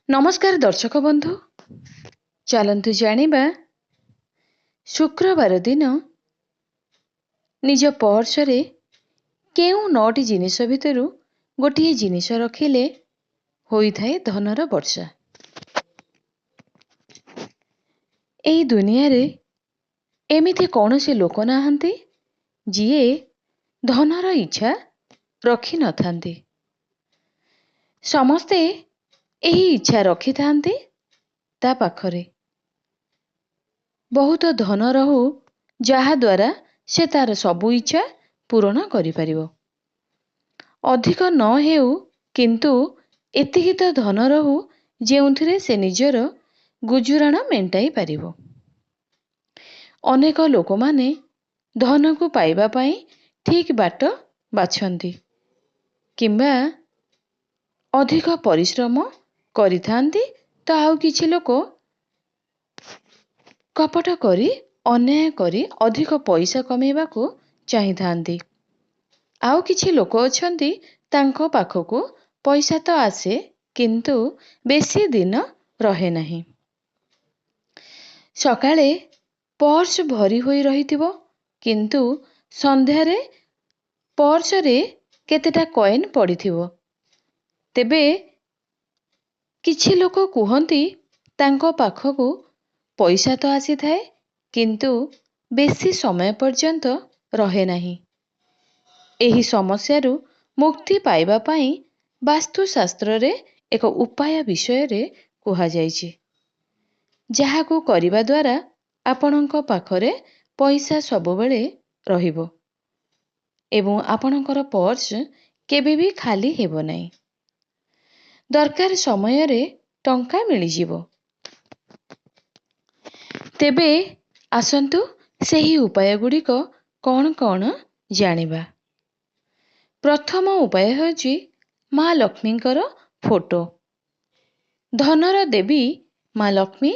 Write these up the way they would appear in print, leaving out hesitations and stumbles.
नमस्कार दर्शक बंधु, चलतु जानिबा शुक्रवार दिन निज पर्स रे केउ 9टी जिनिष भितरु गोटिए जिनिष रखिले होइथाए धनर वर्षा। एही दुनिया रे एमिति कौनसी लोक नाहंती जिए धनर इच्छा रखि नथांती। समस्ते एही इच्छा रखिथांती ता पाखरे बहुत धन रहु, जहा द्वारा से तार सबु इच्छा पूरण करि परिबो। अधिक न हेउ किंतु एतिକି ତ धन रहु ଯେଉଁଥିରେ ସେ ନିଜର ଗୁଜୁରାଣ ମେଣ୍ଟାଇ ପାରିବ। ଅନେକ ଲୋକମାନେ ଧନକୁ ପାଇବା ପାଇଁ ଠିକ୍ ବାଟ ବାଛନ୍ତି କିମ୍ବା ଅଧିକ ପରିଶ୍ରମ କରିଥାନ୍ତି, ତ ଆଉ କିଛି ଲୋକ କପଟ କରି ଅନ୍ୟାୟ କରି ଅଧିକ ପଇସା କମେଇବାକୁ ଚାହିଁଥାନ୍ତି। ଆଉ କିଛି ଲୋକ ଅଛନ୍ତି ତାଙ୍କ ପାଖକୁ ପଇସା ତ ଆସେ କିନ୍ତୁ ବେଶୀ ଦିନ ରହେ ନାହିଁ। ସକାଳେ ପର୍ସ ଭରି ହୋଇ ରହିଥିବ କିନ୍ତୁ ସନ୍ଧ୍ୟାରେ ପର୍ସରେ କେତେଟା କଏନ୍ ପଡ଼ିଥିବ। ତେବେ କିଛି ଲୋକ କୁହନ୍ତି ତାଙ୍କ ପାଖକୁ ପଇସା ତ ଆସିଥାଏ କିନ୍ତୁ ବେଶୀ ସମୟ ପର୍ଯ୍ୟନ୍ତ ରହେ ନାହିଁ। ଏହି ସମସ୍ୟାରୁ ମୁକ୍ତି ପାଇବା ପାଇଁ ବାସ୍ତୁଶାସ୍ତ୍ରରେ ଏକ ଉପାୟ ବିଷୟରେ କୁହାଯାଇଛି, ଯାହାକୁ କରିବା ଦ୍ୱାରା ଆପଣଙ୍କ ପାଖରେ ପଇସା ସବୁବେଳେ ରହିବ ଏବଂ ଆପଣଙ୍କର ପର୍ସ କେବେ ବି ଖାଲି ହେବ ନାହିଁ। ଦରକାର ସମୟରେ ଟଙ୍କା ମିଳିଯିବ। ତେବେ ଆସନ୍ତୁ ସେହି ଉପାୟ ଗୁଡ଼ିକ କ'ଣ କ'ଣ ଜାଣିବା। ପ୍ରଥମ ଉପାୟ ହେଉଛି ମା ଲକ୍ଷ୍ମୀଙ୍କର ଫଟୋ। ଧନର ଦେବୀ ମା ଲକ୍ଷ୍ମୀ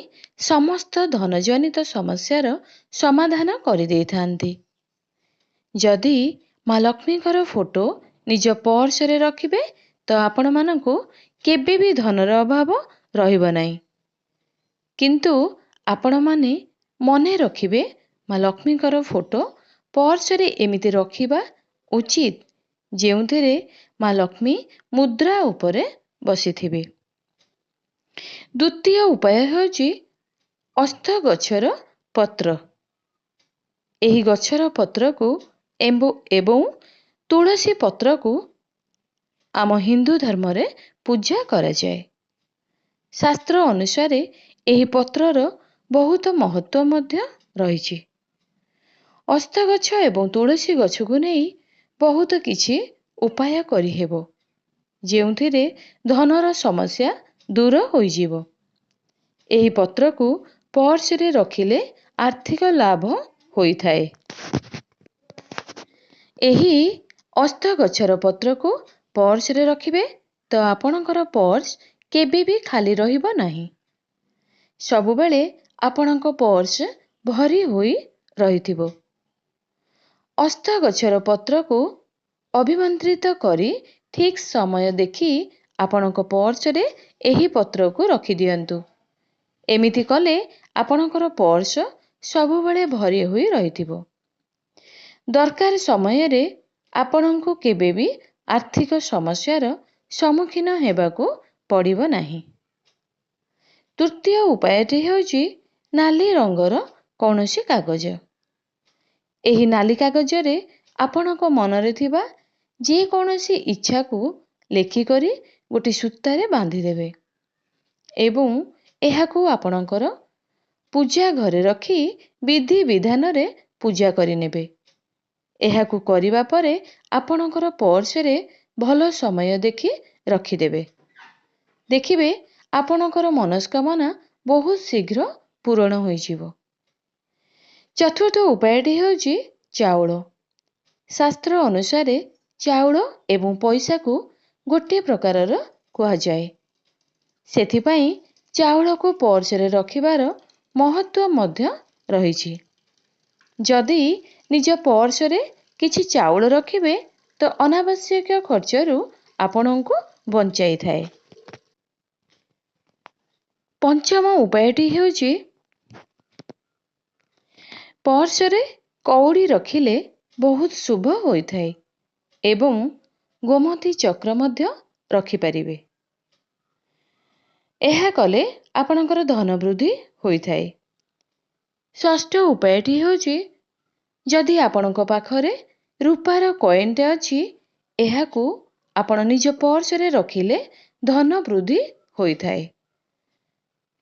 ସମସ୍ତ ଧନଜନିତ ସମସ୍ୟାର ସମାଧାନ କରିଦେଇଥାନ୍ତି। ଯଦି ମା ଲକ୍ଷ୍ମୀଙ୍କର ଫଟୋ ନିଜ ପର୍ସରେ ରଖିବେ ତ ଆପଣମାନଙ୍କୁ କେବେ ବି ଧନର ଅଭାବ ରହିବ ନାହିଁ। କିନ୍ତୁ ଆପଣମାନେ ମନେ ରଖିବେ ମା ଲକ୍ଷ୍ମୀଙ୍କର ଫଟୋ ପର୍ସରେ ଏମିତି ରଖିବା ଉଚିତ ଯେଉଁଥିରେ ମା ଲକ୍ଷ୍ମୀ ମୁଦ୍ରା ଉପରେ ବସିଥିବେ। ଦ୍ୱିତୀୟ ଉପାୟ ହେଉଛି ଅସ୍ତ ଗଛର ପତ୍ର। ଏହି ଗଛର ପତ୍ରକୁ ଏବଂ ତୁଳସୀ ପତ୍ରକୁ ଆମ ହିନ୍ଦୁ ଧର୍ମରେ ପୂଜା କରାଯାଏ। ଶାସ୍ତ୍ର ଅନୁସାରେ ଏହି ପତ୍ରର ବହୁତ ମହତ୍ୱ ମଧ୍ୟ ରହିଛି। ଅସ୍ତଗଛ ଏବଂ ତୁଳସୀ ଗଛକୁ ନେଇ ବହୁତ କିଛି ଉପାୟ କରିହେବ ଯେଉଁଥିରେ ଧନର ସମସ୍ୟା ଦୂର ହୋଇଯିବ। ଏହି ପତ୍ରକୁ ପର୍ସରେ ରଖିଲେ ଆର୍ଥିକ ଲାଭ ହୋଇଥାଏ। ଏହି ଅସ୍ତଗଛର ପତ୍ରକୁ ପର୍ସରେ ରଖିବେ ତ ଆପଣଙ୍କର ପର୍ସ କେବେ ବି ଖାଲି ରହିବ ନାହିଁ। ସବୁବେଳେ ଆପଣଙ୍କ ପର୍ସ ଭରି ହୋଇ ରହିଥିବ। ଅସ୍ତଗଛର ପତ୍ରକୁ ଅଭିମନ୍ତ୍ରିତ କରି ଠିକ୍ ସମୟ ଦେଖି ଆପଣଙ୍କ ପର୍ସରେ ଏହି ପତ୍ରକୁ ରଖିଦିଅନ୍ତୁ। ଏମିତି କଲେ ଆପଣଙ୍କର ପର୍ସ ସବୁବେଳେ ଭରି ହୋଇ ରହିଥିବ। ଦରକାର ସମୟରେ ଆପଣଙ୍କୁ କେବେ ବି ଆର୍ଥିକ ସମସ୍ୟାର ସମ୍ମୁଖୀନ ହେବାକୁ ପଡ଼ିବ ନାହିଁ। ତୃତୀୟ ଉପାୟଟି ହେଉଛି ନାଲି ରଙ୍ଗର କୌଣସି କାଗଜ। ଏହି ନାଲି କାଗଜରେ ଆପଣଙ୍କ ମନରେ ଥିବା ଯେକୌଣସି ଇଚ୍ଛାକୁ ଲେଖିକରି ଗୋଟି ସୂତାରେ ବାନ୍ଧିଦେବେ ଏବଂ ଏହାକୁ ଆପଣଙ୍କର ପୂଜା ଘରେ ରଖି ବିଧି ବିଧାନରେ ପୂଜା କରିନେବେ। ଏହାକୁ କରିବା ପରେ ଆପଣଙ୍କର ପର୍ସରେ ଭଲ ସମୟ ଦେଖି ରଖିଦେବେ। ଦେଖିବେ ଆପଣଙ୍କର ମନସ୍କାମନା ବହୁତ ଶୀଘ୍ର ପୂରଣ ହୋଇଯିବ। ଚତୁର୍ଥ ଉପାୟଟି ହେଉଛି ଚାଉଳ। ଶାସ୍ତ୍ର ଅନୁସାରେ ଚାଉଳ ଏବଂ ପଇସାକୁ ଗୋଟିଏ ପ୍ରକାରର କୁହାଯାଏ। ସେଥିପାଇଁ ଚାଉଳକୁ ପର୍ସରେ ରଖିବାର ମହତ୍ୱ ମଧ୍ୟ ରହିଛି। ଯଦି ନିଜ ପର୍ସରେ କିଛି ଚାଉଳ ରଖିବେ ତ ଅନାବଶ୍ୟକ ଖର୍ଚ୍ଚରୁ ଆପଣଙ୍କୁ ବଞ୍ଚାଇଥାଏ। ପଞ୍ଚମ ଉପାୟଟି ହେଉଛି ପର୍ସରେ କଉଡ଼ି ରଖିଲେ ବହୁତ ଶୁଭ ହୋଇଥାଏ ଏବଂ ଗୋମତୀ ଚକ୍ର ମଧ୍ୟ ରଖିପାରିବେ। ଏହା କଲେ ଆପଣଙ୍କର ଧନ ବୃଦ୍ଧି ହୋଇଥାଏ। ଷଷ୍ଠ ଉପାୟଟି ହେଉଛି ଯଦି ଆପଣଙ୍କ ପାଖରେ ରୂପାର କଏନ୍ଟେ ଅଛି, ଏହାକୁ ଆପଣ ନିଜ ପର୍ସରେ ରଖିଲେ ଧନ ବୃଦ୍ଧି ହୋଇଥାଏ।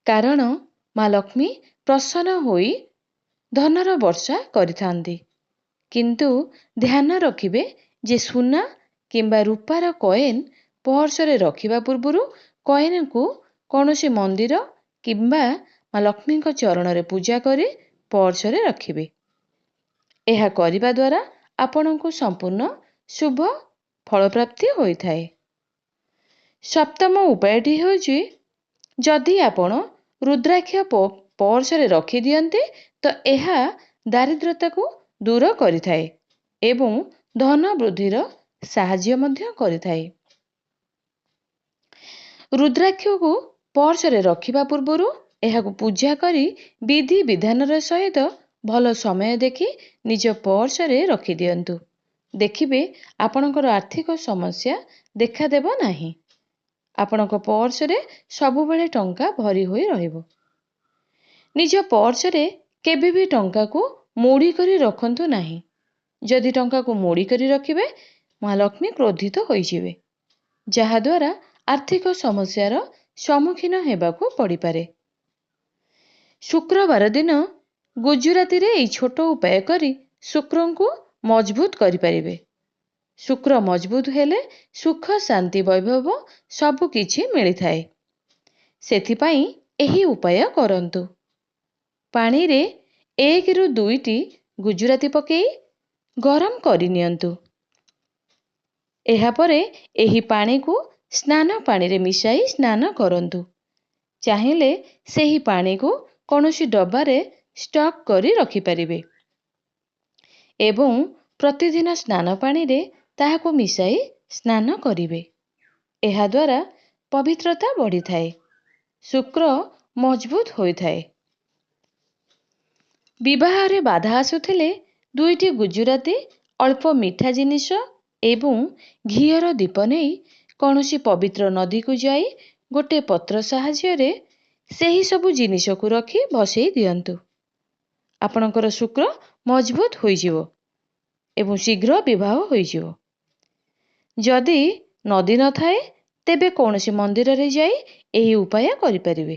କାରଣ ମା ଲକ୍ଷ୍ମୀ ପ୍ରସନ୍ନ ହୋଇ ଧନର ବର୍ଷା କରିଥାନ୍ତି। କିନ୍ତୁ ଧ୍ୟାନ ରଖିବେ ଯେ ସୁନା କିମ୍ବା ରୂପାର କଏନ୍ ପର୍ସରେ ରଖିବା ପୂର୍ବରୁ କଏନ୍କୁ କୌଣସି ମନ୍ଦିର କିମ୍ବା ମା ଲକ୍ଷ୍ମୀଙ୍କ ଚରଣରେ ପୂଜା କରି ପର୍ସରେ ରଖିବେ। ଏହା କରିବା ଦ୍ୱାରା ଆପଣଙ୍କୁ ସମ୍ପୂର୍ଣ୍ଣ ଶୁଭ ଫଳପ୍ରାପ୍ତି ହୋଇଥାଏ। ସପ୍ତମ ଉପାୟଟି ହେଉଛି ଯଦି ଆପଣ ରୁଦ୍ରାକ୍ଷ ପର୍ସରେ ରଖିଦିଅନ୍ତି ତ ଏହା ଦାରିଦ୍ର୍ୟତାକୁ ଦୂର କରିଥାଏ ଏବଂ ଧନ ବୃଦ୍ଧିର ସାହାଯ୍ୟ ମଧ୍ୟ କରିଥାଏ। ରୁଦ୍ରାକ୍ଷକୁ ପର୍ସରେ ରଖିବା ପୂର୍ବରୁ ଏହାକୁ ପୂଜା କରି ବିଧି ବିଧାନର ସହିତ ଭଲ ସମୟ ଦେଖି ନିଜ ପର୍ସରେ ରଖିଦିଅନ୍ତୁ। ଦେଖିବେ ଆପଣଙ୍କର ଆର୍ଥିକ ସମସ୍ୟା ଦେଖାଦେବ ନାହିଁ। ଆପଣଙ୍କ ପର୍ସରେ ସବୁବେଳେ ଟଙ୍କା ଭରି ହୋଇ ରହିବ। ନିଜ ପର୍ସରେ କେବେ ବି ଟଙ୍କାକୁ ମୋଡ଼ି କରି ରଖନ୍ତୁ ନାହିଁ। ଯଦି ଟଙ୍କାକୁ ମୋଡ଼ି କରି ରଖିବେ ମା ଲକ୍ଷ୍ମୀ କ୍ରୋଧିତ ହୋଇଯିବେ, ଯାହାଦ୍ୱାରା ଆର୍ଥିକ ସମସ୍ୟାର ସମ୍ମୁଖୀନ ହେବାକୁ ପଡ଼ିପାରେ। ଶୁକ୍ରବାର ଦିନ ଗୁଜୁରାତିରେ ଏହି ଛୋଟ ଉପାୟ କରି ଶୁକ୍ରଙ୍କୁ ମଜବୁତ କରିପାରିବେ। ଶୁକ୍ର ମଜବୁତ ହେଲେ ସୁଖ ଶାନ୍ତି ବୈଭବ ସବୁ କିଛି ମିଳିଥାଏ। ସେଥିପାଇଁ ଏହି ଉପାୟ କରନ୍ତୁ। ପାଣିରେ 1ରୁ 2ଟି ଗୁଜୁରାତି ପକାଇ ଗରମ କରିନିଅନ୍ତୁ। ଏହାପରେ ଏହି ପାଣିକୁ ସ୍ନାନ ପାଣିରେ ମିଶାଇ ସ୍ନାନ କରନ୍ତୁ। ଚାହିଁଲେ ସେହି ପାଣିକୁ କୌଣସି ଡବାରେ ଷ୍ଟକ୍ କରି ରଖିପାରିବେ ଏବଂ ପ୍ରତିଦିନ ସ୍ନାନ ପାଣିରେ ତାହାକୁ ମିଶାଇ ସ୍ନାନ କରିବେ। ଏହାଦ୍ୱାରା ପବିତ୍ରତା ବଢ଼ିଥାଏ, ଶୁକ୍ର ମଜବୁତ ହୋଇଥାଏ। ବିବାହରେ ବାଧା ଆସୁଥିଲେ 2ଟି ଗୁଜୁରାତି, ଅଳ୍ପ ମିଠା ଜିନିଷ ଏବଂ ଘିଅର ଦୀପ ନେଇ କୌଣସି ପବିତ୍ର ନଦୀକୁ ଯାଇ ଗୋଟିଏ ପତ୍ର ସାହାଯ୍ୟରେ ସେହି ସବୁ ଜିନିଷକୁ ରଖି ଭସେଇ ଦିଅନ୍ତୁ। ଆପଣଙ୍କର ଶୁକ୍ର ମଜବୁତ ହୋଇଯିବ ଏବଂ ଶୀଘ୍ର ବିବାହ ହୋଇଯିବ। ଯଦି ନଦୀ ନଥାଏ ତେବେ କୌଣସି ମନ୍ଦିରରେ ଯାଇ ଏହି ଉପାୟ କରିପାରିବେ।